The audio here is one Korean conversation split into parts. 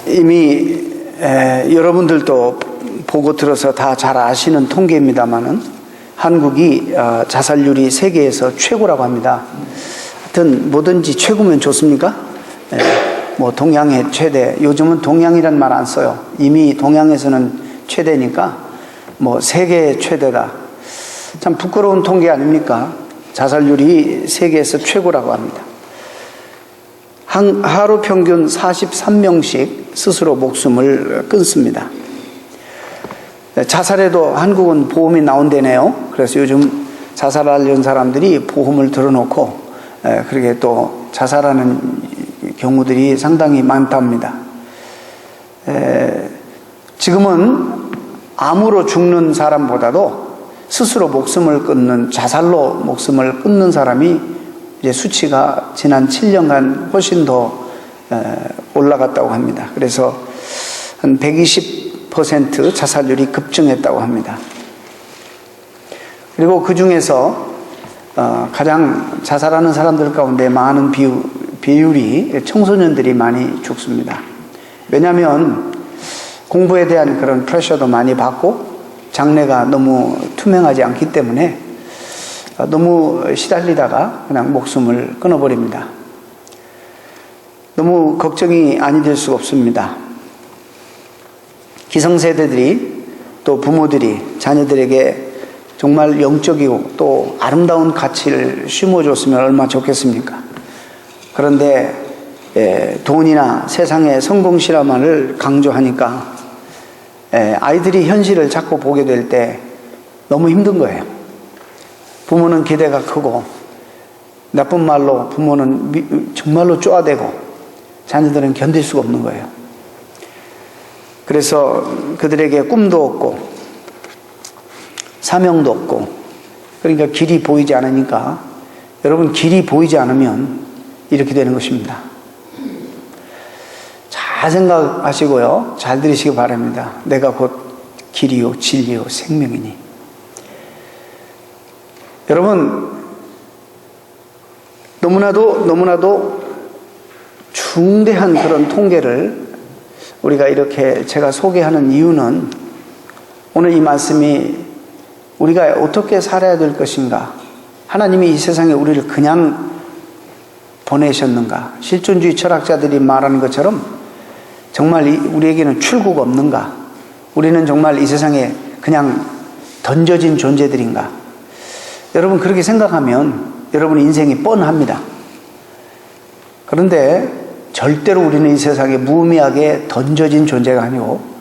이미 여러분들도 보고 들어서 다 잘 아시는 통계입니다만은 한국이 자살률이 세계에서 최고라고 합니다. 하여튼 뭐든지 최고면 좋습니까? 뭐 동양의 최대, 요즘은 동양이란 말 안 써요. 이미 동양에서는 최대니까 뭐 세계 최대다. 참 부끄러운 통계 아닙니까? 자살률이 세계에서 최고라고 합니다. 하루 평균 43명씩 스스로 목숨을 끊습니다. 자살에도 한국은 보험이 나온다네요. 그래서 요즘 자살하려는 사람들이 보험을 들어놓고 그렇게 또 자살하는 경우들이 상당히 많답니다. 지금은 암으로 죽는 사람보다도 스스로 목숨을 끊는, 자살로 목숨을 끊는 사람이 이제 수치가 지난 7년간 훨씬 더 올라갔다고 합니다. 그래서 한 120% 자살률이 급증했다고 합니다. 그리고 그 중에서 가장 자살하는 사람들 가운데 많은 비율이 청소년들이 많이 죽습니다. 왜냐하면 공부에 대한 그런 프레셔도 많이 받고 장래가 너무 투명하지 않기 때문에 너무 시달리다가 그냥 목숨을 끊어버립니다. 너무 걱정이 아니 될 수가 없습니다. 기성세대들이 또 부모들이 자녀들에게 정말 영적이고 또 아름다운 가치를 심어줬으면 얼마나 좋겠습니까? 그런데 돈이나 세상의 성공 실화만을 강조하니까 아이들이 현실을 자꾸 보게 될 때 너무 힘든 거예요. 부모는 기대가 크고 나쁜 말로 부모는 정말로 쪼아대고 자녀들은 견딜 수가 없는 거예요. 그래서 그들에게 꿈도 없고 사명도 없고, 그러니까 길이 보이지 않으니까, 여러분 길이 보이지 않으면 이렇게 되는 것입니다. 잘 생각하시고요, 잘 들으시기 바랍니다. 내가 곧 길이요 진리요 생명이니. 여러분, 너무나도 중대한 그런 통계를 우리가 이렇게 제가 소개하는 이유는, 오늘 이 말씀이 우리가 어떻게 살아야 될 것인가, 하나님이 이 세상에 우리를 그냥 보내셨는가, 실존주의 철학자들이 말하는 것처럼 정말 우리에게는 출구가 없는가, 우리는 정말 이 세상에 그냥 던져진 존재들인가. 여러분, 그렇게 생각하면 여러분 인생이 뻔합니다. 그런데 절대로 우리는 이 세상에 무의미하게 던져진 존재가 아니고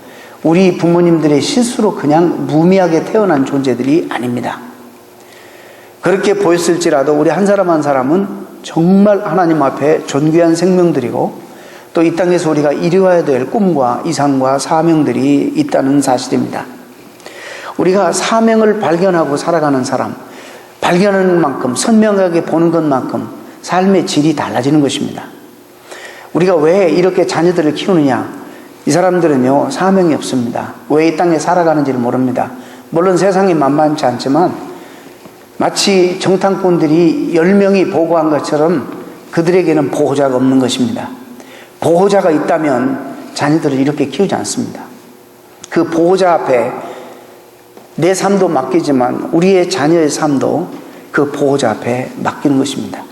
우리 부모님들의 실수로 그냥 무의미하게 태어난 존재들이 아닙니다. 그렇게 보였을지라도 우리 한 사람 한 사람은 정말 하나님 앞에 존귀한 생명들이고 또 이 땅에서 우리가 이루어야 될 꿈과 이상과 사명들이 있다는 사실입니다. 우리가 사명을 발견하고 살아가는 사람, 발견하는 만큼, 선명하게 보는 것만큼 삶의 질이 달라지는 것입니다. 우리가 왜 이렇게 자녀들을 키우느냐? 이 사람들은요, 사명이 없습니다. 왜 이 땅에 살아가는지를 모릅니다. 물론 세상이 만만치 않지만 마치 정탐꾼들이 10명이 보고한 것처럼 그들에게는 보호자가 없는 것입니다. 보호자가 있다면 자녀들을 이렇게 키우지 않습니다. 그 보호자 앞에 내 삶도 맡기지만 우리의 자녀의 삶도 그 보호자 앞에 맡기는 것입니다.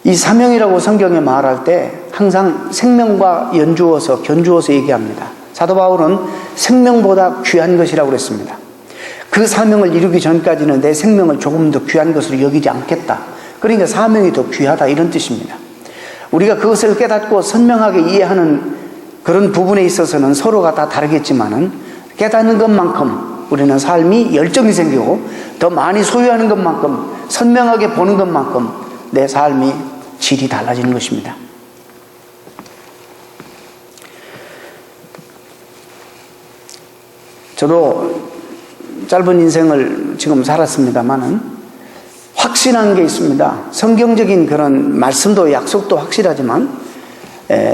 이 사명이라고 성경에 말할 때 항상 생명과 견주어서 얘기합니다. 사도 바울은 생명보다 귀한 것이라고 그랬습니다. 그 사명을 이루기 전까지는 내 생명을 조금 더 귀한 것으로 여기지 않겠다. 그러니까 사명이 더 귀하다, 이런 뜻입니다. 우리가 그것을 깨닫고 선명하게 이해하는 그런 부분에 있어서는 서로가 다 다르겠지만은 깨닫는 것만큼 우리는 삶이 열정이 생기고 더 많이 소유하는 것만큼, 선명하게 보는 것만큼 내 삶이 질이 달라지는 것입니다. 저도 짧은 인생을 지금 살았습니다만은 확신한 게 있습니다. 성경적인 그런 말씀도 약속도 확실하지만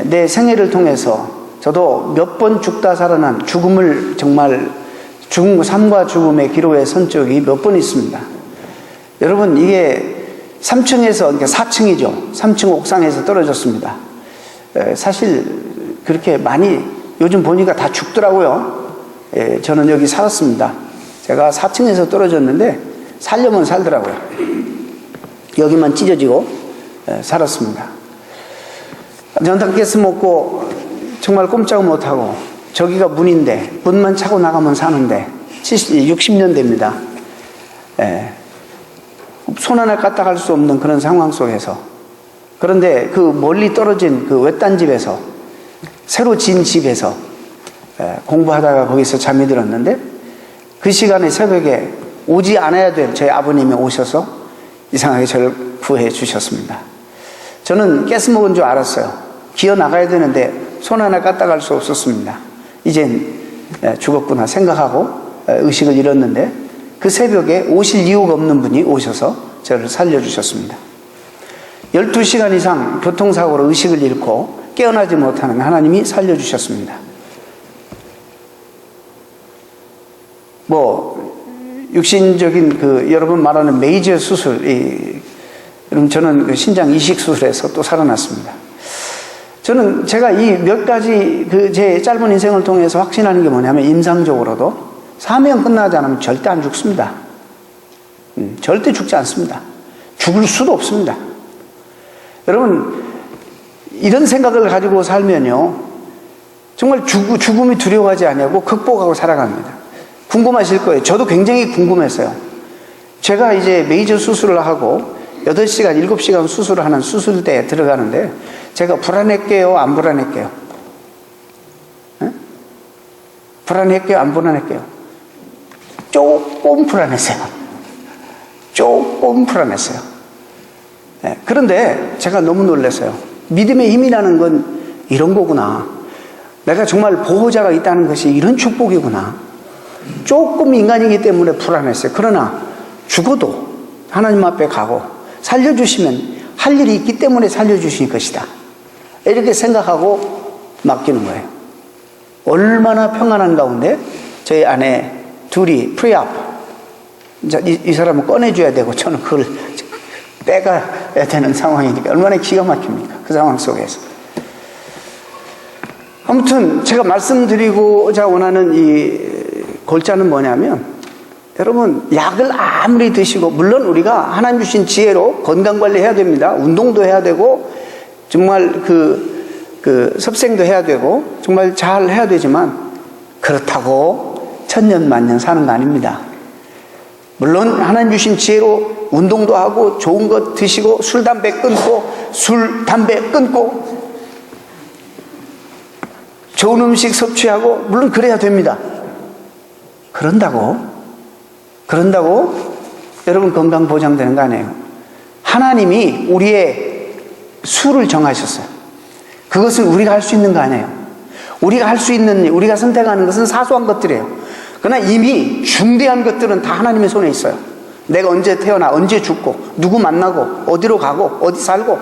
내 생애를 통해서 저도 몇 번 죽다 살아난 죽음을 정말 삶과 죽음의 기로에 선 적이 몇 번 있습니다. 여러분, 이게 3층에서, 그러니까 4층이죠. 3층 옥상에서 떨어졌습니다. 사실 그렇게 많이 요즘 보니까 다 죽더라고요. 저는 여기 살았습니다. 제가 4층에서 떨어졌는데 살려면 살더라고요. 여기만 찢어지고 살았습니다. 전단가스 먹고 정말 꼼짝 못하고 저기가 문인데 문만 차고 나가면 사는데 60년대입니다. 손 하나 까딱할 수 없는 그런 상황 속에서, 그런데 그 멀리 떨어진 그 외딴 집에서, 새로 지은 집에서 공부하다가 거기서 잠이 들었는데, 그 시간에 새벽에 오지 않아야 될 저희 아버님이 오셔서 이상하게 저를 구해 주셨습니다. 저는 가스 먹은 줄 알았어요. 기어 나가야 되는데 손 하나 까딱할 수 없었습니다. 이젠 죽었구나 생각하고 의식을 잃었는데, 그 새벽에 오실 이유가 없는 분이 오셔서 저를 살려주셨습니다. 12시간 이상 교통사고로 의식을 잃고 깨어나지 못하는 하나님이 살려주셨습니다. 육신적인 여러분 말하는 메이저 수술, 여러분 저는 신장 이식 수술에서 또 살아났습니다. 저는 제가 이 몇 가지 제 짧은 인생을 통해서 확신하는 게 뭐냐면, 임상적으로도 사명 끝나지 않으면 절대 안 죽습니다. 절대 죽지 않습니다. 죽을 수도 없습니다. 여러분, 이런 생각을 가지고 살면요, 정말 죽음이 두려워하지 않냐고 극복하고 살아갑니다. 궁금하실 거예요. 저도 굉장히 궁금했어요. 제가 이제 메이저 수술을 하고 8시간, 7시간 수술을 하는 수술대에 들어가는데, 제가 불안했게요, 안 불안했게요? 불안했게요, 안 불안했게요? 조금 불안했어요. 조금 불안했어요. 그런데 제가 너무 놀랐어요. 믿음의 힘이라는 건 이런 거구나. 내가 정말 보호자가 있다는 것이 이런 축복이구나. 조금 인간이기 때문에 불안했어요. 그러나 죽어도 하나님 앞에 가고 살려주시면 할 일이 있기 때문에 살려주실 것이다, 이렇게 생각하고 맡기는 거예요. 얼마나 평안한 가운데 저희 아내 둘이 프리압, 이 사람은 꺼내줘야 되고 저는 그걸 빼가야 되는 상황이니까 얼마나 기가 막힙니까, 그 상황 속에서. 아무튼 제가 말씀드리고자 원하는 이 골자는 뭐냐면, 여러분, 약을 아무리 드시고, 물론 우리가 하나님 주신 지혜로 건강관리 해야 됩니다. 운동도 해야 되고, 정말 섭생도 해야 되고, 정말 잘 해야 되지만, 그렇다고 천년만년 사는 거 아닙니다. 물론 하나님 주신 지혜로 운동도 하고 좋은 것 드시고 술 담배 끊고 좋은 음식 섭취하고, 물론 그래야 됩니다. 그런다고 여러분 건강 보장되는 거 아니에요. 하나님이 우리의 수를 정하셨어요. 그것은 우리가 할 수 있는 거 아니에요. 우리가 할 수 있는 일, 우리가 선택하는 것은 사소한 것들이에요. 그러나 이미 중대한 것들은 다 하나님의 손에 있어요. 내가 언제 태어나, 언제 죽고, 누구 만나고, 어디로 가고, 어디 살고,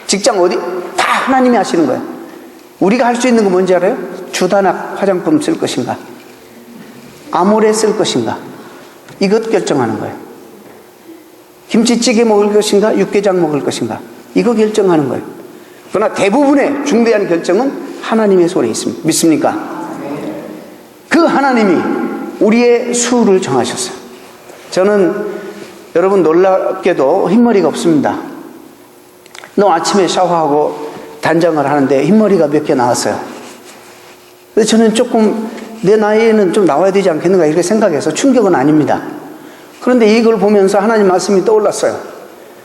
직장 어디, 다 하나님이 하시는 거예요. 우리가 할 수 있는 건 뭔지 알아요? 주단학 화장품 쓸 것인가, 아모레 쓸 것인가, 이것 결정하는 거예요. 김치찌개 먹을 것인가, 육개장 먹을 것인가, 이거 결정하는 거예요. 그러나 대부분의 중대한 결정은 하나님의 손에 있습니다. 믿습니까? 그 하나님이 우리의 수를 정하셨어요. 저는 여러분 놀랍게도 흰머리가 없습니다. 너 아침에 샤워하고 단장을 하는데 흰머리가 몇 개 나왔어요. 그래서 저는 조금 내 나이에는 좀 나와야 되지 않겠는가 이렇게 생각해서, 충격은 아닙니다. 그런데 이걸 보면서 하나님 말씀이 떠올랐어요.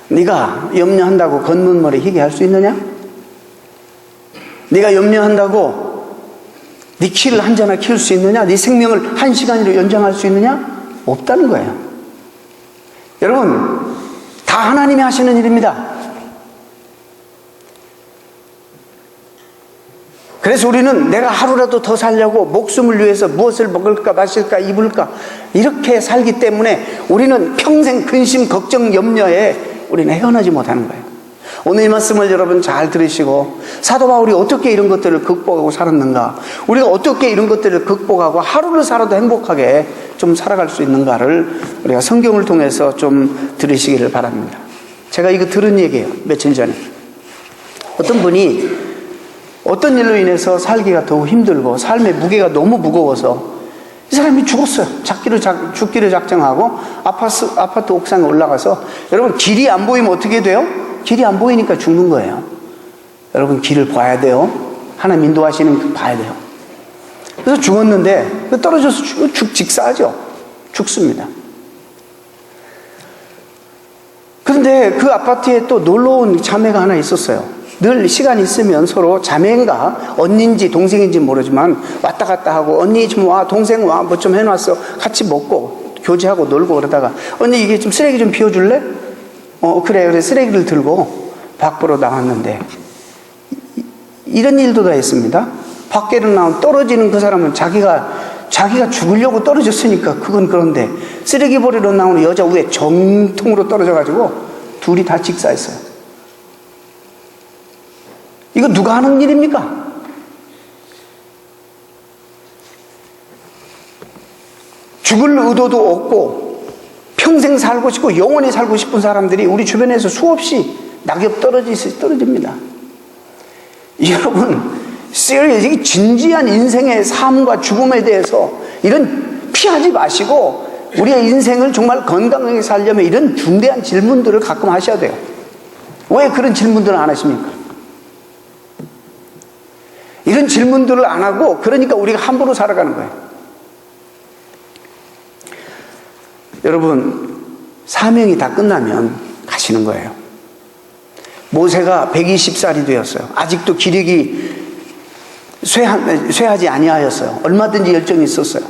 네가 염려한다고 걷는 머리 희게 할 수 있느냐? 네가 염려한다고 네 키를 한 자나 키울 수 있느냐? 네 생명을 1시간으로 연장할 수 있느냐? 없다는 거예요. 여러분, 다 하나님이 하시는 일입니다. 그래서 우리는 내가 하루라도 더 살려고 목숨을 위해서 무엇을 먹을까, 마실까, 입을까, 이렇게 살기 때문에 우리는 평생 근심, 걱정, 염려에 우리는 헤어나지 못하는 거예요. 오늘 이 말씀을 여러분 잘 들으시고, 사도 바울이 어떻게 이런 것들을 극복하고 살았는가, 우리가 어떻게 이런 것들을 극복하고 하루를 살아도 행복하게 좀 살아갈 수 있는가를 우리가 성경을 통해서 좀 들으시기를 바랍니다. 제가 이거 들은 얘기예요. 며칠 전에 어떤 분이 어떤 일로 인해서 살기가 더욱 힘들고 삶의 무게가 너무 무거워서 이 사람이 죽었어요. 죽기를 작정하고 아파트 옥상에 올라가서, 여러분 길이 안 보이면 어떻게 돼요? 길이 안 보이니까 죽는 거예요. 여러분 길을 봐야 돼요. 하나님 인도하시는 거 봐야 돼요. 그래서 죽었는데 떨어져서 직사하죠. 죽습니다. 그런데 그 아파트에 또 놀러온 자매가 하나 있었어요. 늘 시간 있으면 서로 자매인가 언니인지 동생인지 모르지만 왔다 갔다 하고, 언니 좀 와, 동생 와, 뭐 좀 해놨어, 같이 먹고 교제하고 놀고 그러다가, 언니 이게 좀 쓰레기 좀 비워줄래? 그래 쓰레기를 들고 밖으로 나왔는데 이런 일도 다 있습니다. 밖에로 나온 떨어지는 그 사람은 자기가 죽으려고 떨어졌으니까 그건 그런데, 쓰레기 버리러 나오는 여자 위에 정통으로 떨어져가지고 둘이 다 직사했어요. 이거 누가 하는 일입니까? 죽을 의도도 없고 평생 살고 싶고 영원히 살고 싶은 사람들이 우리 주변에서 수없이 낙엽 떨어집니다. 여러분, serious, 진지한 인생의 삶과 죽음에 대해서 이런 피하지 마시고 우리의 인생을 정말 건강하게 살려면 이런 중대한 질문들을 가끔 하셔야 돼요. 왜 그런 질문들을 안 하십니까? 이런 질문들을 안 하고, 그러니까 우리가 함부로 살아가는 거예요. 여러분, 사명이 다 끝나면 가시는 거예요. 모세가 120살이 되었어요. 아직도 기력이 쇠하지 아니하였어요. 얼마든지 열정이 있었어요.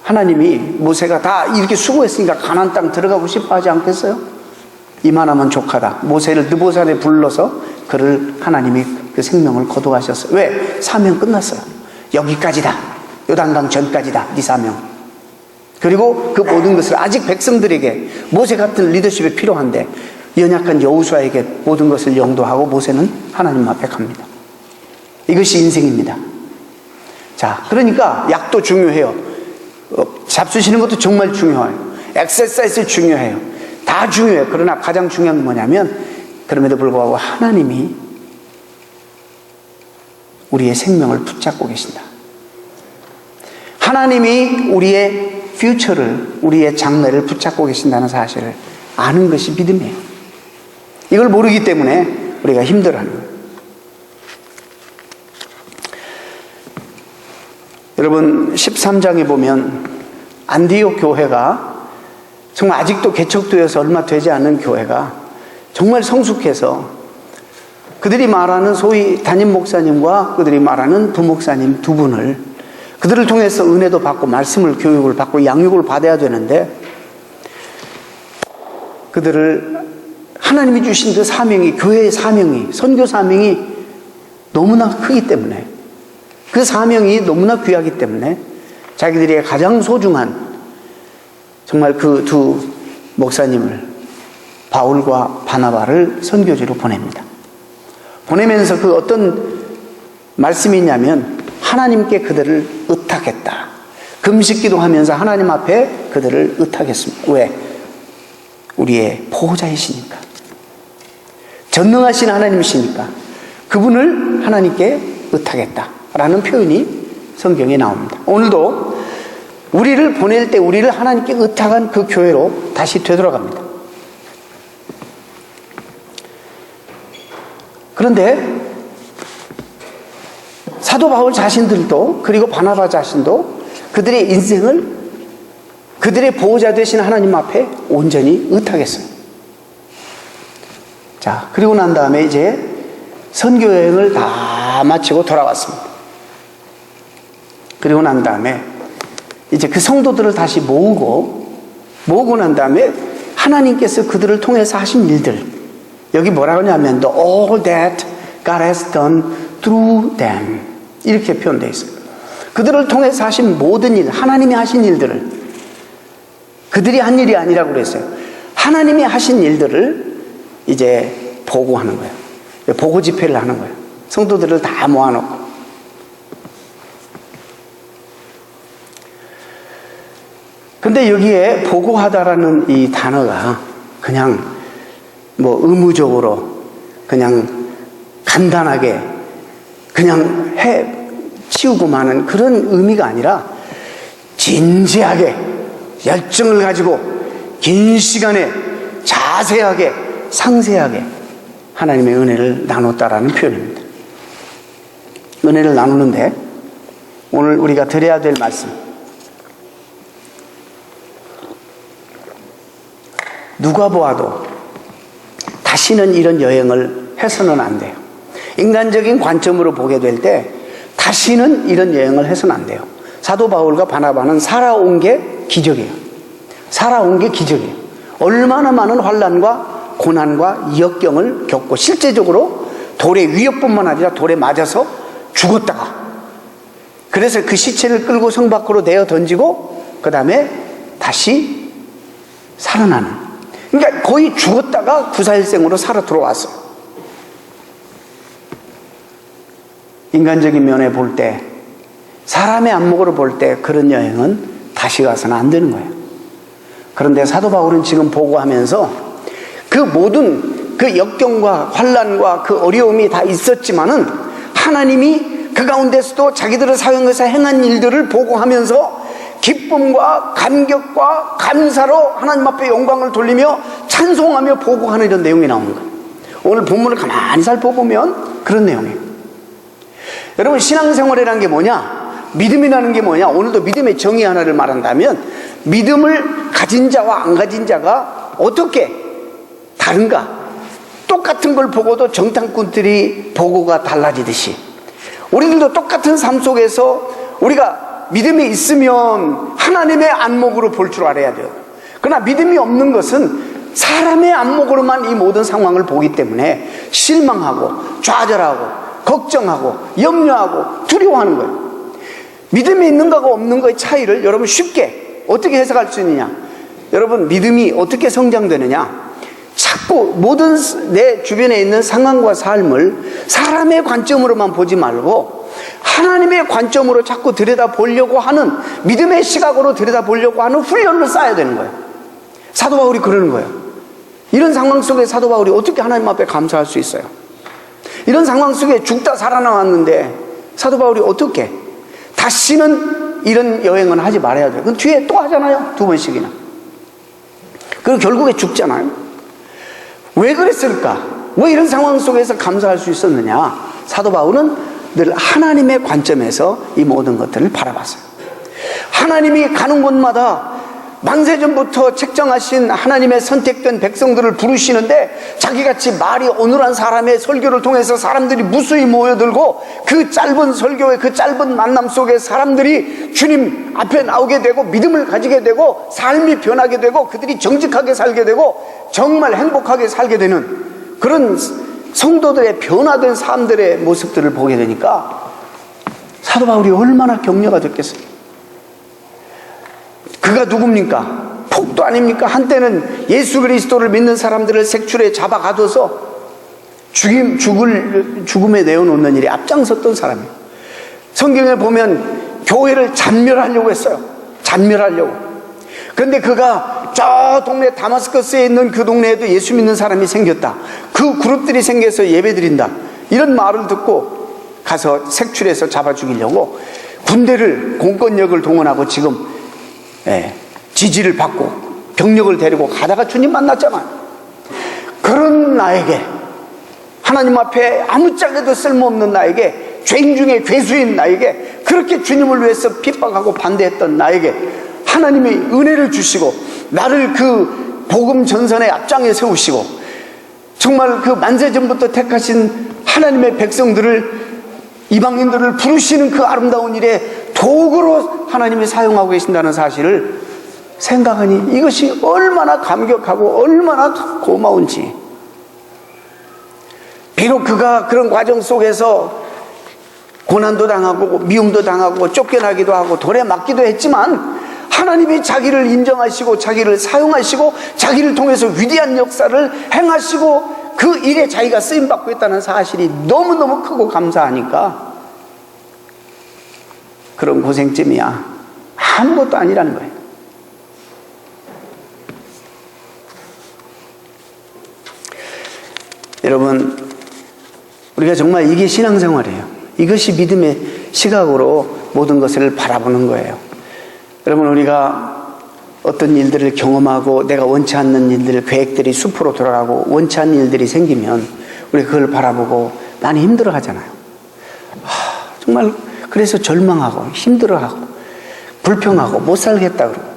하나님이 모세가 다 이렇게 수고했으니까 가나안 땅 들어가고 싶어 하지 않겠어요? 이만하면 족하다. 모세를 느보산에 불러서 그를 하나님이 그 생명을 거두하셨어요. 왜? 사명 끝났어요. 여기까지다. 요단강 전까지다. 네 사명. 그리고 그 모든 것을 아직 백성들에게, 모세 같은 리더십이 필요한데 연약한 여호수아에게 모든 것을 영도하고 모세는 하나님 앞에 갑니다. 이것이 인생입니다. 자, 그러니까 약도 중요해요. 잡수시는 것도 정말 중요해요. 엑서사이즈 중요해요. 다 중요해요. 그러나 가장 중요한 건 뭐냐면, 그럼에도 불구하고 하나님이 우리의 생명을 붙잡고 계신다. 하나님이 우리의 퓨처를, 우리의 장래를 붙잡고 계신다는 사실을 아는 것이 믿음이에요. 이걸 모르기 때문에 우리가 힘들어하는 거예요. 여러분, 13장에 보면 안디옥 교회가 정말 아직도 개척되어서 얼마 되지 않은 교회가 정말 성숙해서 그들이 말하는 소위 담임 목사님과 그들이 말하는 부목사님 두 분을, 그들을 통해서 은혜도 받고 말씀을 교육을 받고 양육을 받아야 되는데, 그들을 하나님이 주신 그 사명이, 교회의 사명이, 선교 사명이 너무나 크기 때문에, 그 사명이 너무나 귀하기 때문에 자기들의 가장 소중한 정말 그 두 목사님을, 바울과 바나바를 선교지로 보냅니다. 보내면서 그 어떤 말씀이 있냐면, 하나님께 그들을 의탁했다. 금식기도 하면서 하나님 앞에 그들을 의탁했습니다. 왜? 우리의 보호자이시니까, 전능하신 하나님이시니까 그분을 하나님께 의탁했다라는 표현이 성경에 나옵니다. 오늘도 우리를 보낼 때 우리를 하나님께 의탁한 그 교회로 다시 되돌아갑니다. 그런데 사도 바울 자신들도, 그리고 바나바 자신도 그들의 인생을 그들의 보호자 되신 하나님 앞에 온전히 의탁했어요. 자, 그리고 난 다음에 이제 선교여행을 다 마치고 돌아왔습니다. 그리고 난 다음에 이제 그 성도들을 다시 모으고 난 다음에 하나님께서 그들을 통해서 하신 일들, 여기 뭐라고 하냐면 the all that God has done through them, 이렇게 표현되어 있어요. 그들을 통해서 하신 모든 일, 하나님이 하신 일들을, 그들이 한 일이 아니라고 그랬어요. 하나님이 하신 일들을 이제 보고하는 거예요. 보고 집회를 하는 거예요. 성도들을 다 모아놓고. 근데 여기에 보고하다라는 이 단어가 그냥 뭐 의무적으로 그냥 간단하게 그냥 치우고 마는 그런 의미가 아니라 진지하게 열정을 가지고 긴 시간에 자세하게 상세하게 하나님의 은혜를 나눴다라는 표현입니다. 은혜를 나누는데 오늘 우리가 드려야 될 말씀, 누가 보아도 다시는 이런 여행을 해서는 안 돼요. 인간적인 관점으로 보게 될 때 다시는 이런 여행을 해서는 안 돼요. 사도 바울과 바나바는 살아온 게 기적이에요. 살아온 게 기적이에요. 얼마나 많은 환난과 고난과 역경을 겪고 실제적으로 돌의 위협뿐만 아니라 돌에 맞아서 죽었다가, 그래서 그 시체를 끌고 성 밖으로 내어 던지고 그 다음에 다시 살아나는, 그러니까 거의 죽었다가 구사일생으로 살아 들어왔어요. 인간적인 면에 볼 때, 사람의 안목으로 볼 때 그런 여행은 다시 가서는 안 되는 거예요. 그런데 사도 바울은 지금 보고하면서 그 모든 그 역경과 환난과 그 어려움이 다 있었지만은 하나님이 그 가운데서도 자기들을 사용해서 행한 일들을 보고하면서 기쁨과 감격과 감사로 하나님 앞에 영광을 돌리며 찬송하며 보고하는 이런 내용이 나오는 거예요. 오늘 본문을 가만히 살펴보면 그런 내용이에요. 여러분, 신앙생활이라는 게 뭐냐? 믿음이라는 게 뭐냐? 오늘도 믿음의 정의 하나를 말한다면, 믿음을 가진 자와 안 가진 자가 어떻게 다른가? 똑같은 걸 보고도 정탐꾼들이 보고가 달라지듯이 우리들도 똑같은 삶 속에서 우리가 믿음이 있으면 하나님의 안목으로 볼 줄 알아야 돼요. 그러나 믿음이 없는 것은 사람의 안목으로만 이 모든 상황을 보기 때문에 실망하고 좌절하고 걱정하고 염려하고 두려워하는 거예요. 믿음이 있는 거하고 없는 거의 차이를 여러분 쉽게 어떻게 해석할 수 있느냐? 여러분, 믿음이 어떻게 성장되느냐? 자꾸 모든 내 주변에 있는 상황과 삶을 사람의 관점으로만 보지 말고 하나님의 관점으로 자꾸 들여다보려고 하는, 믿음의 시각으로 들여다보려고 하는 훈련을 쌓아야 되는 거예요. 사도 바울이 그러는 거예요. 이런 상황 속에 사도 바울이 어떻게 하나님 앞에 감사할 수 있어요? 이런 상황 속에 죽다 살아나왔는데 사도 바울이 어떻게 다시는 이런 여행은 하지 말아야 돼요. 그럼 뒤에 또 하잖아요. 2번씩이나. 그리고 결국에 죽잖아요. 왜 그랬을까? 왜 이런 상황 속에서 감사할 수 있었느냐? 사도 바울은 늘 하나님의 관점에서 이 모든 것들을 바라봤어요. 하나님이 가는 곳마다 만세전부터 책정하신 하나님의 선택된 백성들을 부르시는데, 자기같이 말이 어눌한 사람의 설교를 통해서 사람들이 무수히 모여들고 그 짧은 설교의 그 짧은 만남 속에 사람들이 주님 앞에 나오게 되고 믿음을 가지게 되고 삶이 변하게 되고 그들이 정직하게 살게 되고 정말 행복하게 살게 되는 그런 성도들의 변화된 삶들의 모습들을 보게 되니까 사도 바울이 얼마나 격려가 됐겠어요. 그가 누굽니까? 폭도 아닙니까? 한때는 예수 그리스도를 믿는 사람들을 색출에 잡아가둬서 죽음에 내어놓는 일에 앞장섰던 사람이에요. 성경에 보면 교회를 잔멸하려고 했어요. 잔멸하려고. 그런데 그가 저 동네 다마스커스에 있는 그 동네에도 예수 믿는 사람이 생겼다, 그 그룹들이 생겨서 예배드린다, 이런 말을 듣고 가서 색출해서 잡아 죽이려고 군대를, 공권력을 동원하고 지금 지지를 받고 병력을 데리고 가다가 주님 만났잖아요. 그런 나에게, 하나님 앞에 아무짝에도 쓸모없는 나에게, 죄인 중에 괴수인 나에게, 그렇게 주님을 위해서 핍박하고 반대했던 나에게 하나님이 은혜를 주시고 나를 그 복음 전선의 앞장에 세우시고 정말 그 만세전부터 택하신 하나님의 백성들을, 이방인들을 부르시는 그 아름다운 일에 도구로 하나님이 사용하고 계신다는 사실을 생각하니 이것이 얼마나 감격하고 얼마나 고마운지. 비록 그가 그런 과정 속에서 고난도 당하고 미움도 당하고 쫓겨나기도 하고 돌에 맞기도 했지만 하나님이 자기를 인정하시고 자기를 사용하시고 자기를 통해서 위대한 역사를 행하시고 그 일에 자기가 쓰임받고 있다는 사실이 너무너무 크고 감사하니까 그런 고생쯤이야 아무것도 아니라는 거예요. 여러분, 우리가 정말 이게 신앙생활이에요. 이것이 믿음의 시각으로 모든 것을 바라보는 거예요. 여러분, 우리가 어떤 일들을 경험하고 내가 원치 않는 일들, 계획들이 수포로 돌아가고 원치 않는 일들이 생기면 우리 그걸 바라보고 많이 힘들어 하잖아요. 정말 그래서 절망하고 힘들어하고 불평하고 못 살겠다 그러고.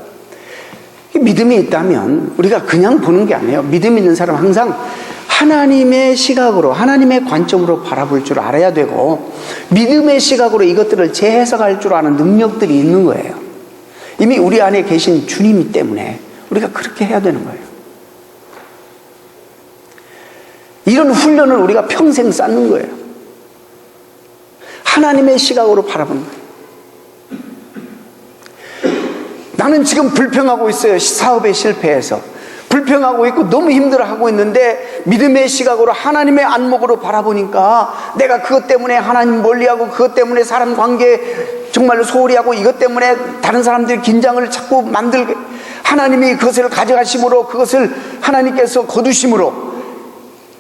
믿음이 있다면 우리가 그냥 보는 게 아니에요. 믿음 있는 사람은 항상 하나님의 시각으로, 하나님의 관점으로 바라볼 줄 알아야 되고, 믿음의 시각으로 이것들을 재해석할 줄 아는 능력들이 있는 거예요. 이미 우리 안에 계신 주님이 때문에 우리가 그렇게 해야 되는 거예요. 이런 훈련을 우리가 평생 쌓는 거예요. 하나님의 시각으로 바라보는 거예요. 나는 지금 불평하고 있어요. 사업에 실패해서 불평하고 있고 너무 힘들어하고 있는데 믿음의 시각으로 하나님의 안목으로 바라보니까 내가 그것 때문에 하나님 멀리하고 그것 때문에 사람 관계 정말로 소홀히 하고 이것 때문에 다른 사람들이 긴장을 자꾸 만들게, 하나님이 그것을 가져가심으로, 그것을 하나님께서 거두심으로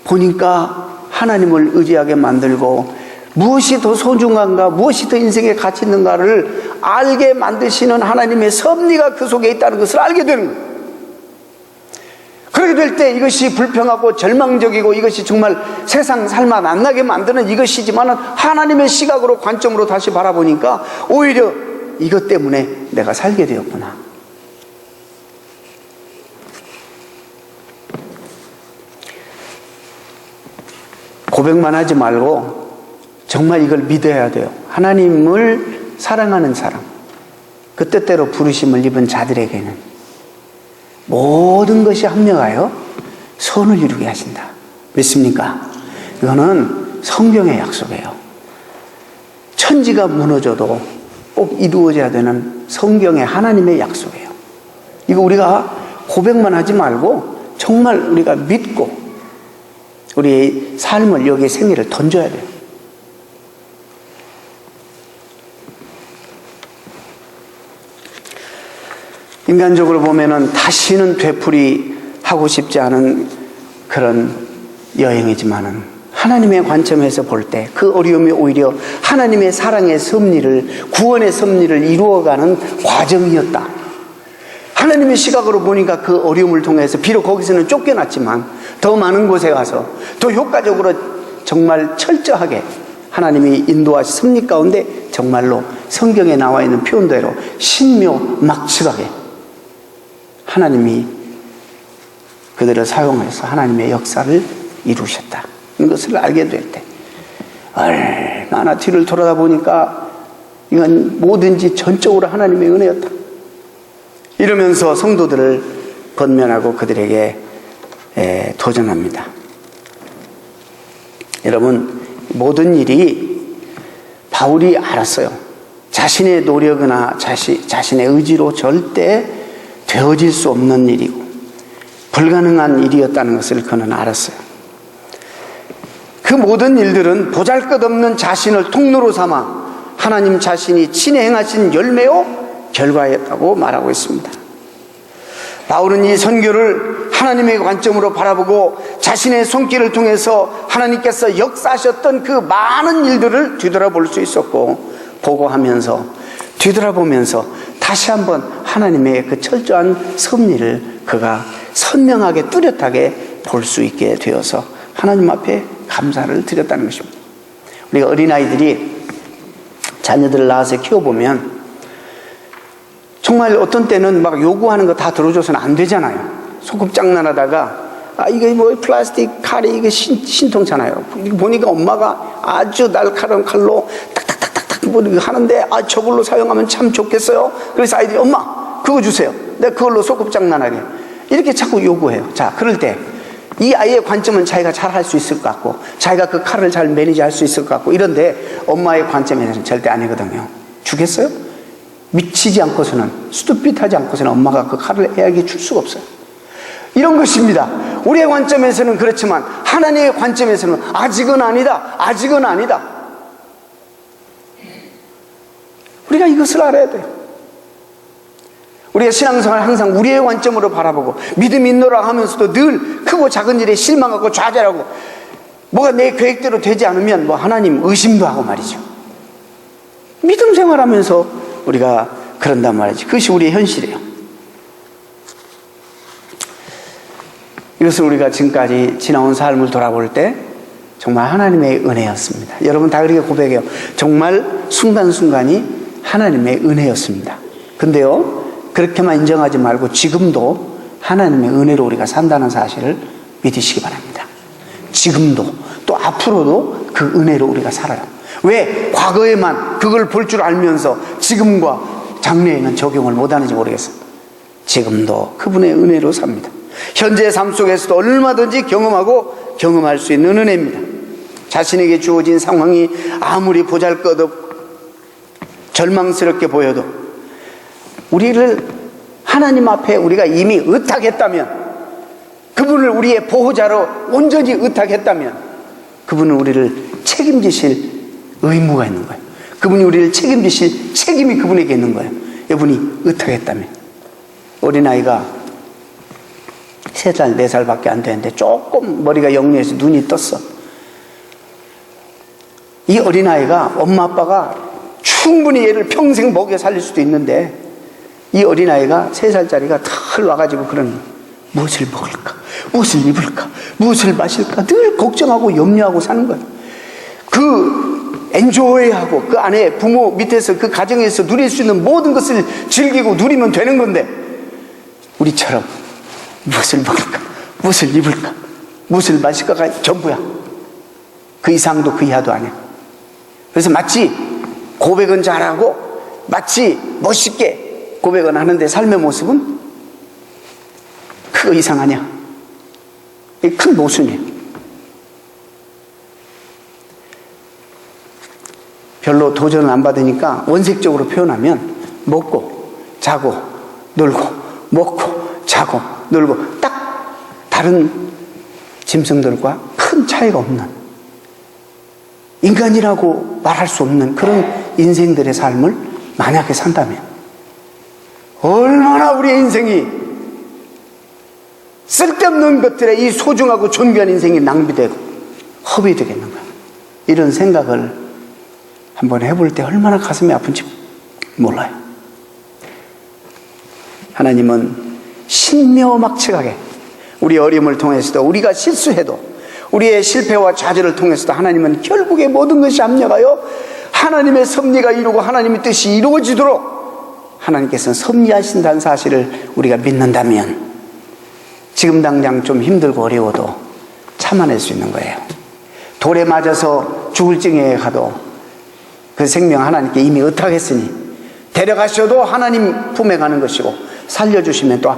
보니까 하나님을 의지하게 만들고, 무엇이 더 소중한가, 무엇이 더 인생에 가치 있는가를 알게 만드시는 하나님의 섭리가 그 속에 있다는 것을 알게 되는 거예요. 그렇게 될 때 이것이 불평하고 절망적이고 이것이 정말 세상 살맛 안 나게 만드는 이것이지만, 하나님의 시각으로 관점으로 다시 바라보니까 오히려 이것 때문에 내가 살게 되었구나. 고백만 하지 말고 정말 이걸 믿어야 돼요. 하나님을 사랑하는 사람, 그 뜻대로 부르심을 입은 자들에게는 모든 것이 합력하여 선을 이루게 하신다. 믿습니까? 이거는 성경의 약속이에요. 천지가 무너져도 꼭 이루어져야 되는 성경의 하나님의 약속이에요. 이거 우리가 고백만 하지 말고 정말 우리가 믿고 우리의 삶을, 여기에 생애를 던져야 돼요. 인간적으로 보면은 다시는 되풀이하고 싶지 않은 그런 여행이지만은, 하나님의 관점에서 볼 때 그 어려움이 오히려 하나님의 사랑의 섭리를, 구원의 섭리를 이루어가는 과정이었다. 하나님의 시각으로 보니까 그 어려움을 통해서 비록 거기서는 쫓겨났지만 더 많은 곳에 가서 더 효과적으로 정말 철저하게 하나님이 인도하신 섭리 가운데 정말로 성경에 나와 있는 표현대로 신묘막측하게 하나님이 그들을 사용해서 하나님의 역사를 이루셨다. 이것을 알게 될 때 얼마나 뒤를 돌아다 보니까 이건 뭐든지 전적으로 하나님의 은혜였다. 이러면서 성도들을 권면하고 그들에게 도전합니다. 여러분, 모든 일이 바울이 알았어요. 자신의 노력이나 자신의 의지로 절대 되어질 수 없는 일이고 불가능한 일이었다는 것을 그는 알았어요. 그 모든 일들은 보잘것없는 자신을 통로로 삼아 하나님 자신이 친히 행하신 열매요 결과였다고 말하고 있습니다. 바울은 이 선교를 하나님의 관점으로 바라보고 자신의 손길을 통해서 하나님께서 역사하셨던 그 많은 일들을 뒤돌아볼 수 있었고, 보고하면서 뒤돌아보면서 다시 한번 하나님의 그 철저한 섭리를 그가 선명하게 뚜렷하게 볼 수 있게 되어서 하나님 앞에 감사를 드렸다는 것입니다. 우리가 어린아이들이 자녀들을 낳아서 키워보면 정말 어떤 때는 막 요구하는 거 다 들어줘서는 안 되잖아요. 소꿉장난하다가 이게 뭐 플라스틱 칼이 이게 신통찮아요. 보니까 엄마가 아주 날카로운 칼로 탁탁탁탁탁 하는데 저걸로 사용하면 참 좋겠어요. 그래서 아이들이 엄마 그거 주세요. 내가 그걸로 소꿉장난하게 이렇게 자꾸 요구해요. 자, 그럴 때 이 아이의 관점은 자기가 잘 할 수 있을 것 같고 자기가 그 칼을 잘 매니지할 수 있을 것 같고 이런데 엄마의 관점에서는 절대 아니거든요. 주겠어요? 미치지 않고서는, 수두빛하지 않고서는 엄마가 그 칼을 애에게 줄 수가 없어요. 이런 것입니다. 우리의 관점에서는 그렇지만 하나님의 관점에서는 아직은 아니다. 아직은 아니다. 우리가 이것을 알아야 돼요. 우리가 신앙생활을 항상 우리의 관점으로 바라보고 믿음이 있노라 하면서도 늘 크고 작은 일에 실망하고 좌절하고 뭐가 내 계획대로 되지 않으면 하나님 의심도 하고 말이죠. 믿음 생활하면서 우리가 그런단 말이지. 그것이 우리의 현실이에요. 이것을 우리가 지금까지 지나온 삶을 돌아볼 때 정말 하나님의 은혜였습니다. 여러분 다 그렇게 고백해요. 정말 순간순간이 하나님의 은혜였습니다. 근데요, 그렇게만 인정하지 말고 지금도 하나님의 은혜로 우리가 산다는 사실을 믿으시기 바랍니다. 지금도 또 앞으로도 그 은혜로 우리가 살아요. 왜 과거에만 그걸 볼 줄 알면서 지금과 장래에는 적용을 못하는지 모르겠어요. 지금도 그분의 은혜로 삽니다. 현재 삶 속에서도 얼마든지 경험하고 경험할 수 있는 은혜입니다. 자신에게 주어진 상황이 아무리 보잘것없고 절망스럽게 보여도 우리를 하나님 앞에 우리가 이미 의탁했다면, 그분을 우리의 보호자로 온전히 의탁했다면 그분은 우리를 책임지실 의무가 있는 거예요. 그분이 우리를 책임지실 책임이 그분에게 있는 거예요. 이분이 의탁했다면. 어린아이가 3살, 4살밖에 안 되는데 조금 머리가 영리해서 눈이 떴어. 이 어린아이가 엄마 아빠가 충분히 얘를 평생 먹여 살릴 수도 있는데, 이 어린아이가 3살짜리가 털 와가지고 그러는 거예요. 무엇을 먹을까? 무엇을 입을까? 무엇을 마실까? 늘 걱정하고 염려하고 사는 거예요. 그 엔조이하고 그 안에 부모 밑에서 그 가정에서 누릴 수 있는 모든 것을 즐기고 누리면 되는 건데, 우리처럼 무엇을 먹을까? 무엇을 입을까? 무엇을 마실까가 전부야. 그 이상도 그 이하도 아니야. 그래서 마치 고백은 잘하고 마치 멋있게 고백은 하는데 삶의 모습은 그거 이상 아니야. 이게 큰 모순이에요. 별로 도전을 안 받으니까 원색적으로 표현하면 먹고 자고 놀고 먹고 자고 놀고, 딱 다른 짐승들과 큰 차이가 없는, 인간이라고 말할 수 없는 그런 인생들의 삶을 만약에 산다면 얼마나 우리의 인생이, 쓸데없는 것들에 이 소중하고 존귀한 인생이 낭비되고 허비되겠는가. 이런 생각을 한번 해볼 때 얼마나 가슴이 아픈지 몰라요. 하나님은 신묘막측하게 우리 어려움을 통해서도, 우리가 실수해도, 우리의 실패와 좌절을 통해서도 하나님은 결국에 모든 것이 합력하여 하나님의 섭리가 이루고 하나님의 뜻이 이루어지도록 하나님께서는 섭리하신다는 사실을 우리가 믿는다면 지금 당장 좀 힘들고 어려워도 참아낼 수 있는 거예요. 돌에 맞아서 죽을 징에 가도 그 생명 하나님께 이미 의탁했으니 데려가셔도 하나님 품에 가는 것이고, 살려주시면 또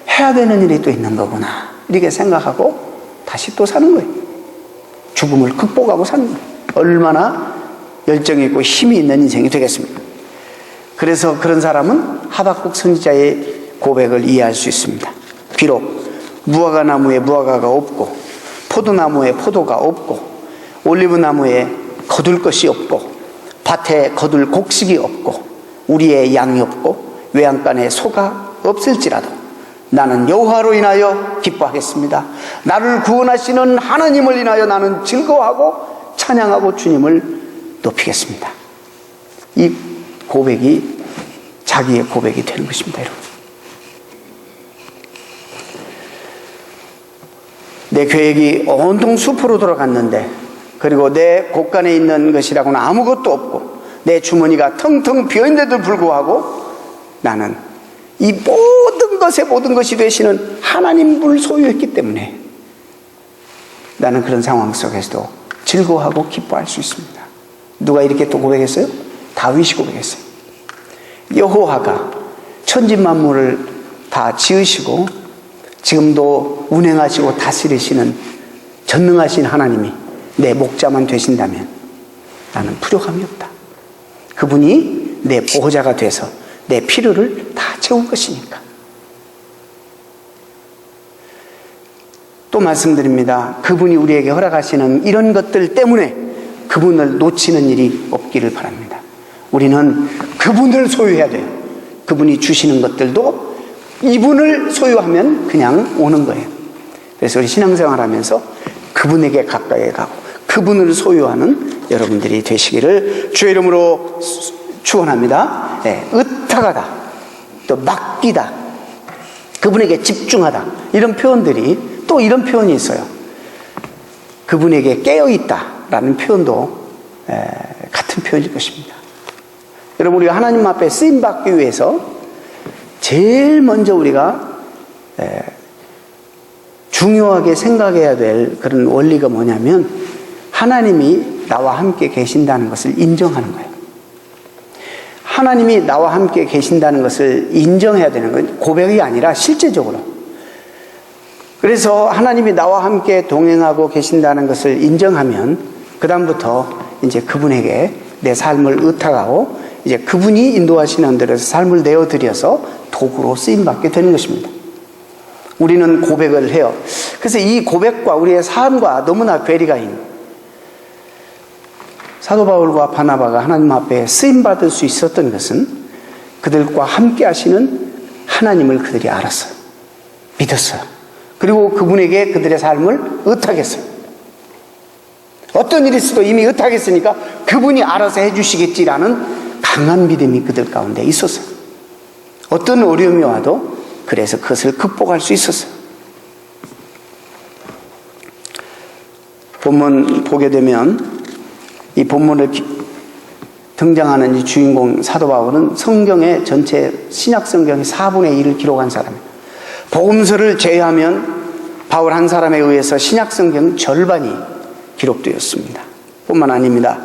해야 되는 일이 또 있는 거구나, 이렇게 생각하고 다시 또 사는 거예요. 죽음을 극복하고 사는 거예요. 얼마나 열정이 있고 힘이 있는 인생이 되겠습니까? 그래서 그런 사람은 하박국 선지자의 고백을 이해할 수 있습니다. 비록 무화과 나무에 무화과가 없고 포도나무에 포도가 없고 올리브나무에 거둘 것이 없고 밭에 거둘 곡식이 없고 우리의 양이 없고 외양간에 소가 없을지라도 나는 여호와로 인하여 기뻐하겠습니다. 나를 구원하시는 하나님을 인하여 나는 즐거워하고 찬양하고 주님을 높이겠습니다. 이 고백이 자기의 고백이 되는 것입니다. 여러분, 내 계획이 온통 숲으로 돌아갔는데, 그리고 내 곳간에 있는 것이라고는 아무것도 없고 내 주머니가 텅텅 비어있는데도 불구하고 나는 이 모든 것의 모든 것이 되시는 하나님을 소유했기 때문에 나는 그런 상황 속에서도 즐거워하고 기뻐할 수 있습니다. 누가 이렇게 또 고백했어요? 다윗이 고백했어요. 여호와가 천지만물을 다 지으시고 지금도 운행하시고 다스리시는 전능하신 하나님이 내 목자만 되신다면 나는 부족함이 없다. 그분이 내 보호자가 돼서 내 필요를 다 채울 것이니까. 또 말씀드립니다. 그분이 우리에게 허락하시는 이런 것들 때문에 그분을 놓치는 일이 없기를 바랍니다. 우리는 그분을 소유해야 돼요. 그분이 주시는 것들도 이분을 소유하면 그냥 오는 거예요. 그래서 우리 신앙생활 하면서 그분에게 가까이 가고 그분을 소유하는 여러분들이 되시기를 주의 이름으로 축원합니다. 네, 의탁하다, 또 맡기다, 그분에게 집중하다, 이런 표현들이, 또 이런 표현이 있어요. 그분에게 깨어있다라는 표현도 같은 표현일 것입니다. 여러분, 우리가 하나님 앞에 쓰임받기 위해서 제일 먼저 우리가 중요하게 생각해야 될 그런 원리가 뭐냐면, 하나님이 나와 함께 계신다는 것을 인정하는 거예요. 하나님이 나와 함께 계신다는 것을 인정해야 되는 건 고백이 아니라 실제적으로. 그래서 하나님이 나와 함께 동행하고 계신다는 것을 인정하면 그 다음부터 이제 그분에게 내 삶을 의탁하고 이제 그분이 인도하시는 대로 삶을 내어드려서 도구로 쓰임받게 되는 것입니다. 우리는 고백을 해요. 그래서 이 고백과 우리의 삶과 너무나 괴리가 있는, 사도 바울과 바나바가 하나님 앞에 쓰임받을 수 있었던 것은 그들과 함께 하시는 하나님을 그들이 알았어요. 믿었어요. 그리고 그분에게 그들의 삶을 의탁했어요. 어떤 일이 있어도 이미 의탁했으니까 그분이 알아서 해주시겠지라는 강한 믿음이 그들 가운데 있었어요. 어떤 어려움이 와도 그래서 그것을 극복할 수 있었어요. 본문 보게 되면 이 본문을 등장하는 이 주인공 사도 바울은 성경의 전체 신약 성경의 4분의 1을 기록한 사람이에요. 복음서를 제외하면 바울 한 사람에 의해서 신약 성경 절반이 기록되었습니다. 뿐만 아닙니다.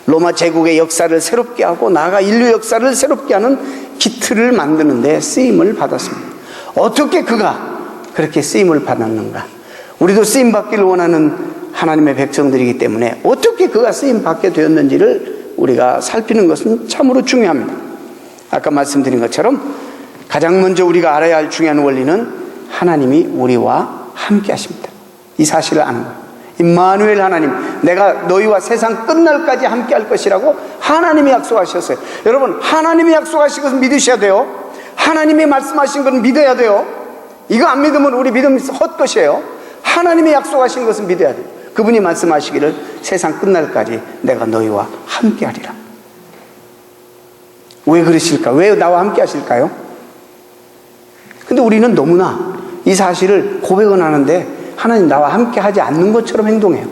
로마 제국의 역사를 새롭게 하고 나아가 인류 역사를 새롭게 하는 기틀을 만드는 데 쓰임을 받았습니다. 어떻게 그가 그렇게 쓰임을 받았는가? 우리도 쓰임 받기를 원하는 하나님의 백성들이기 때문에 어떻게 그가 쓰임 받게 되었는지를 우리가 살피는 것은 참으로 중요합니다. 아까 말씀드린 것처럼 가장 먼저 우리가 알아야 할 중요한 원리는 하나님이 우리와 함께 하십니다. 이 사실을 아는 거예요. 임마누엘 하나님, 내가 너희와 세상 끝날까지 함께 할 것이라고 하나님이 약속하셨어요. 여러분, 하나님이 약속하신 것은 믿으셔야 돼요. 하나님이 말씀하신 것은 믿어야 돼요. 이거 안 믿으면 우리 믿음이 헛것이에요. 하나님이 약속하신 것은 믿어야 돼요. 그분이 말씀하시기를 세상 끝날까지 내가 너희와 함께 하리라. 왜 그러실까? 왜 나와 함께 하실까요? 근데 우리는 너무나 이 사실을 고백은 하는데 하나님 나와 함께 하지 않는 것처럼 행동해요.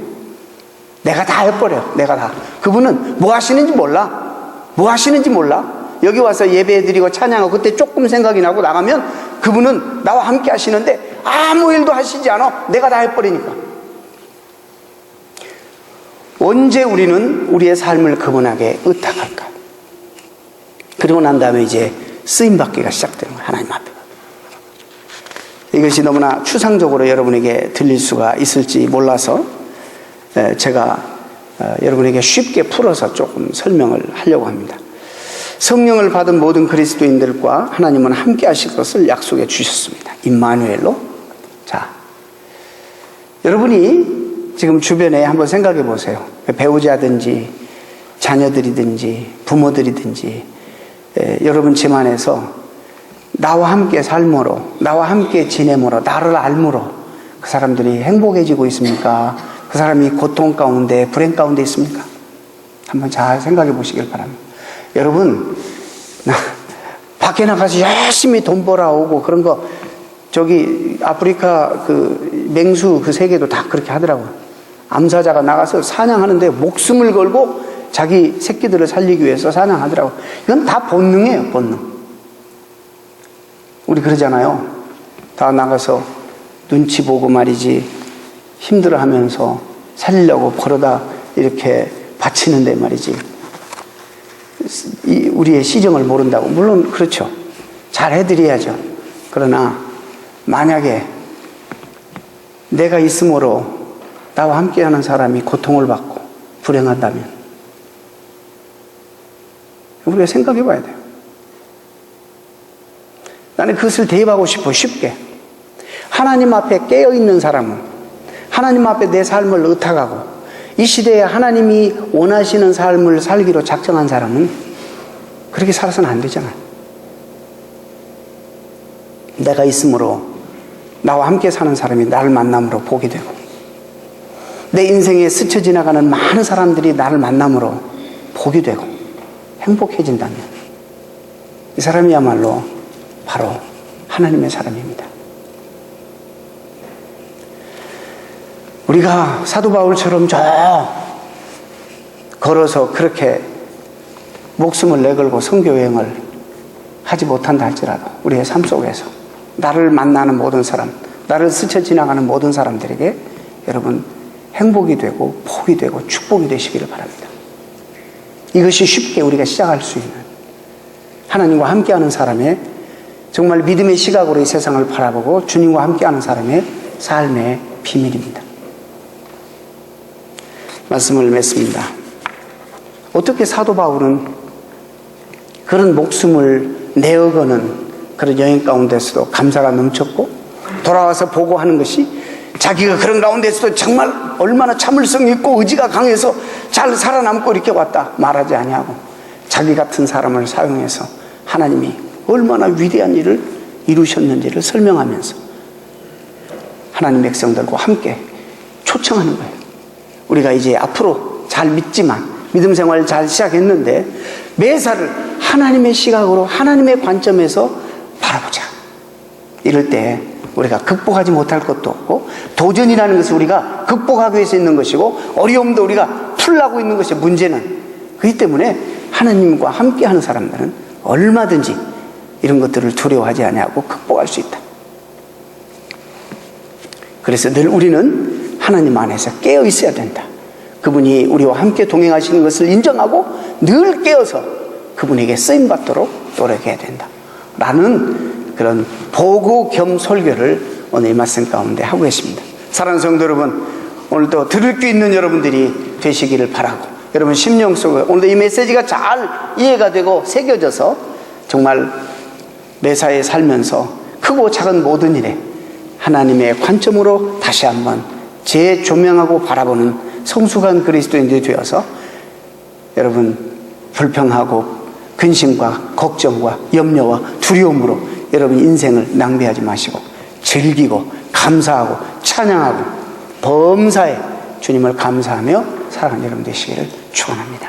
내가 다 해버려요. 내가 다. 그분은 뭐 하시는지 몰라. 뭐 하시는지 몰라. 여기 와서 예배드리고 찬양하고 그때 조금 생각이 나고 나가면 그분은 나와 함께 하시는데 아무 일도 하시지 않아. 내가 다 해버리니까. 언제 우리는 우리의 삶을 그분에게 의탁할까? 그리고 난 다음에 이제 쓰임받기가 시작되는 거예요. 하나님 앞에. 이것이 너무나 추상적으로 여러분에게 들릴 수가 있을지 몰라서 제가 여러분에게 쉽게 풀어서 조금 설명을 하려고 합니다. 성령을 받은 모든 그리스도인들과 하나님은 함께 하실 것을 약속해 주셨습니다. 임마누엘로. 자, 여러분이 지금 주변에 한번 생각해 보세요. 배우자든지 자녀들이든지 부모들이든지 여러분 집안에서 나와 함께 삶으로, 나와 함께 지내므로, 나를 알므로 그 사람들이 행복해지고 있습니까? 그 사람이 고통 가운데, 불행 가운데 있습니까? 한번 잘 생각해 보시길 바랍니다. 여러분, 밖에 나가서 열심히 돈 벌어오고 그런 거, 저기 아프리카 그 맹수 그 세계도 다 그렇게 하더라고요. 암사자가 나가서 사냥하는데 목숨을 걸고 자기 새끼들을 살리기 위해서 사냥하더라고요. 이건 다 본능이에요, 본능. 우리 그러잖아요. 다 나가서 눈치 보고 말이지 힘들어하면서 살리려고 벌어다 이렇게 바치는데 말이지 우리의 시정을 모른다고. 물론 그렇죠. 잘 해드려야죠. 그러나 만약에 내가 있음으로 나와 함께하는 사람이 고통을 받고 불행하다면 우리가 생각해 봐야 돼요. 나는 그것을 대입하고 싶어. 쉽게. 하나님 앞에 깨어있는 사람은, 하나님 앞에 내 삶을 의탁하고 이 시대에 하나님이 원하시는 삶을 살기로 작정한 사람은 그렇게 살아서는 안 되잖아요. 내가 있으므로 나와 함께 사는 사람이 나를 만남으로 복이 되고, 내 인생에 스쳐 지나가는 많은 사람들이 나를 만남으로 복이 되고 행복해진다면 이 사람이야말로 바로 하나님의 사람입니다. 우리가 사도 바울처럼 저 걸어서 그렇게 목숨을 내걸고 선교여행을 하지 못한다 할지라도 우리의 삶 속에서 나를 만나는 모든 사람, 나를 스쳐 지나가는 모든 사람들에게 여러분 행복이 되고 복이 되고 축복이 되시기를 바랍니다. 이것이 쉽게 우리가 시작할 수 있는 하나님과 함께하는 사람의 정말 믿음의 시각으로 이 세상을 바라보고 주님과 함께하는 사람의 삶의 비밀입니다. 말씀을 맺습니다. 어떻게 사도 바울은 그런 목숨을 내어거는 그런 여행 가운데서도 감사가 넘쳤고 돌아와서 보고하는 것이 자기가 그런 가운데서도 정말 얼마나 참을성이 있고 의지가 강해서 잘 살아남고 이렇게 왔다 말하지 아니하고 자기 같은 사람을 사용해서 하나님이 얼마나 위대한 일을 이루셨는지를 설명하면서 하나님 백성들과 함께 초청하는 거예요. 우리가 이제 앞으로 잘 믿지만 믿음 생활을 잘 시작했는데 매사를 하나님의 시각으로 하나님의 관점에서 바라보자. 이럴 때 우리가 극복하지 못할 것도 없고 도전이라는 것은 우리가 극복하기 위해서 있는 것이고 어려움도 우리가 풀려고 있는 것이 문제는 그렇기 때문에 하나님과 함께하는 사람들은 얼마든지 이런 것들을 두려워하지 아니하고 극복할 수 있다. 그래서 늘 우리는 하나님 안에서 깨어 있어야 된다. 그분이 우리와 함께 동행하시는 것을 인정하고 늘 깨어서 그분에게 쓰임받도록 노력해야 된다. 라는 그런 보고 겸 설교를 오늘 이 말씀 가운데 하고 계십니다. 사랑하는 성도 여러분, 오늘도 들을 게 있는 여러분들이 되시기를 바라고 여러분 심령 속에 오늘도 이 메시지가 잘 이해가 되고 새겨져서 정말 매사에 살면서 크고 작은 모든 일에 하나님의 관점으로 다시 한번 재조명하고 바라보는 성숙한 그리스도인들이 되어서 여러분 불평하고 근심과 걱정과 염려와 두려움으로 여러분 인생을 낭비하지 마시고 즐기고 감사하고 찬양하고 범사에 주님을 감사하며 살아가는 여러분 되시기를 축원합니다.